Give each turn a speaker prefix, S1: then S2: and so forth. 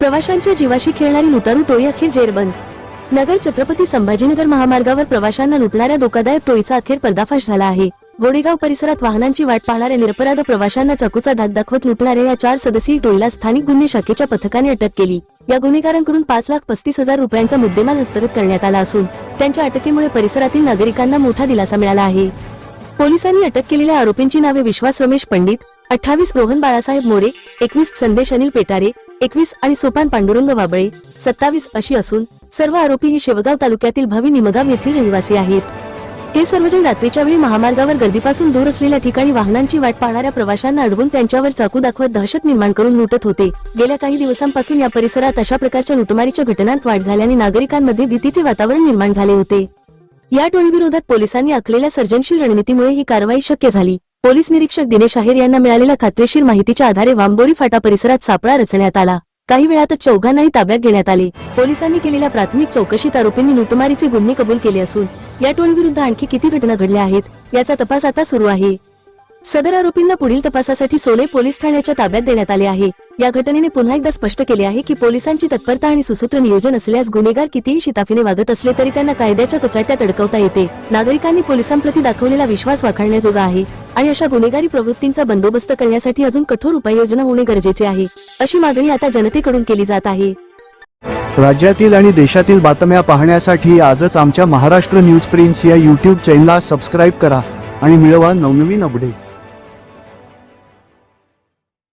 S1: प्रवाशांच्या जीवाशी खेळणारी लुटारू टोळी अखेर जेरबंद। नगर छत्रपती संभाजीनगर महामार्गावर प्रवाशांना लुटणाऱ्या धोकादायक टोळीचा अखेर पर्दाफाश झाला आहे। गोडेगाव परिसरात वाहनांची वाट पाहणाऱ्या निरपराध प्रवाशांना चाकूचा धाक दाखवत लुटणाऱ्या या 4 सदस्यीय टोळीला स्थानिक गुन्हे शाखेच्या पथकाने अटक केली। या गुन्हेगारांकडून 5,35,000 रुपयांचा मुद्देमाल हस्तगत करण्यात आला असून त्यांच्या अटकेमुळे परिसरातील नागरिकांना मोठा दिलासा मिळाला आहे। पोलिसांनी अटक केलेल्या आरोपींची नावे विश्वास रमेश पंडित, 28 रोहन बाळासाहेब मोरे, 21 संदेश अनिल पेटारे, 21 आणि सोपान पांडुरंग वाबळे, 27 अशी असून सर्व आरोपी ही शेवगाव तालुक्यातील भवी निमगाव येथील रहिवासी आहेत। हे सर्वजण रात्रीच्या वेळी महामार्गावर गर्दीपासून दूर असलेल्या ठिकाणी वाहनांची वाट पाहणाऱ्या प्रवाशांना अडवून त्यांच्यावर चाकू दाखवत दहशत निर्माण करून लुटत होते। गेल्या काही दिवसांपासून या परिसरात अशा प्रकारच्या लुटमारीच्या घटनांत वाढ झाल्याने नागरिकांमध्ये भीतीचे वातावरण निर्माण झाले होते। या टोळीविरोधात पोलिसांनी आखलेल्या सर्जनशील रणनीतीमुळे ही कारवाई शक्य झाली। पोलीस निरीक्षक दिनेश आहेर यांना मिळालेल्या खात्रीशीर माहितीच्या आधारे वांबोरी फाटा परिसरात सापळा रचण्यात आला। काही वेळातच चौघांनाही ताब्यात घेण्यात आले। पोलिसांनी केलेल्या प्राथमिक चौकशीत आरोपींनी लुटमारीचे गुन्हे कबूल केले असून या टोळीविरुद्ध आणखी किती घटना घडल्या आहेत याचा तपास आता सुरू आहे। सदर आरोपींना पुढील तपासासाठी सोले पोलीस ठाण्याच्या ताब्यात देण्यात आले आहे। या घटनेने पुन्हा एकदा स्पष्ट केले आहे की पोलिसांची तत्परता आणि सुसूत्र नियोजन असल्यास गुन्हेगार कितीही शिताफीने वागत असले तरी त्यांना कायद्याच्या कचाट्यात अडकवता येते। नागरिकांनी पोलिसांप्रती दाखवलेला विश्वास वाखाणण्याजोगा आहे आणि अशा गुन्हेगारी प्रवृत्तींचा बंदोबस्त करण्यासाठी अजून कठोर उपाययोजना होणे गरजेचे आहे, अशी मागणी आता जनतेकडून केली जात आहे।
S2: राज्यातील आणि देशातील बातम्या पाहण्यासाठी आजच आमच्या महाराष्ट्र न्यूज प्रिन्स या YouTube चॅनलला सबस्क्राइब करा आणि मिळवा नवनवीन अपडेट।